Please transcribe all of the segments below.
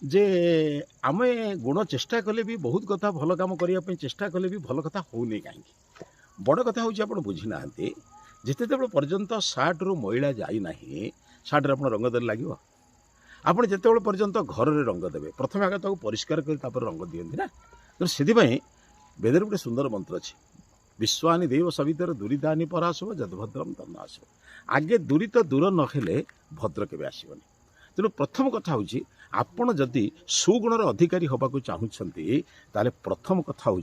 जे आमे गुण चेष्टा कले भी बहुत कथा भल काम करने चेष्टा कले भी भल कथा होनी कहीं बड़ कथा हूँ आप बुझी ना जिते पर्यंत सार्ट रु मैला जाना सार्ट आप रंग दे लगे आपड़ जिते पर्यंत घर में रंग देवे प्रथम आगे परिष्कार कर रंग दिखती ना तो से वेदर गोटे सुंदर मंत्र अच्छे विश्वानी देव सवितर दुरीतानी पराशव जदभद्रम तन्नाशव आगे दूरी तो दूर नखेले भद्र के आसबनी तेणु प्रथम कथा हूँ आपण जदि सुगुणर अधिकारी होबाकू चाहूँगी ताले प्रथम कथा हूँ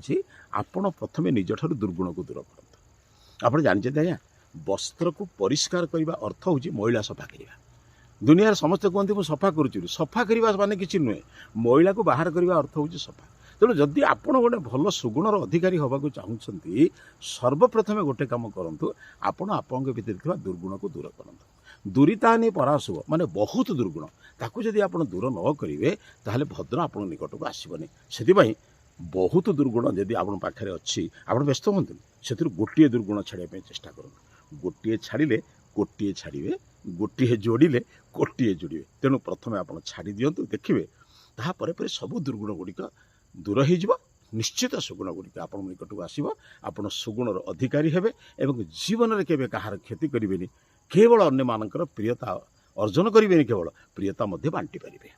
आपण प्रथमे निज ठारू दुर्गुण को दूर करते आप जानते आज्ञा वस्त्र को परिष्कार करने अर्थ हूँ मैला सफा करवा दुनिया समस्ते कहते मुझे सफा करुच्ची सफा करने माने किसी नुहे मैला को बाहर करने अर्थ हूँ सफा तेणु जदि आपण गोटे भल सुगुणर अधिकारी होबाकू चाहूँगी सर्वप्रथमे गोटे कम करूँ आपण आपण भीतर दुर्गुण को दूर करते दूरीतानी पराशुभ माने बहुत दुर्गुण ताकू जदि आप दूर न करेंगे ताहले भद्र आप निकट को आसबनी से बहुत दुर्गुण जदि आप पाखे अच्छी आप व्यस्त हूँ से गोटे दुर्गुण छाड़ापी चेष्टा करूँ गोटे छाड़े गोटे छाड़े गोटे जोड़े गोटे जोड़े तेणु प्रथम आप छाड़ी दिंतु देखिए तापर सब दुर्गुण गुड़िक दूर हो निश्चित सुगुण गुड़िक आप निकट को आसो आप सुगुणर अधिकारी हेबे एवं जीवन में केवे कहार क्षति करेंगे केवल अन्य मानकर प्रियता अर्जन करेंगे केवल प्रियता बांटी पारे।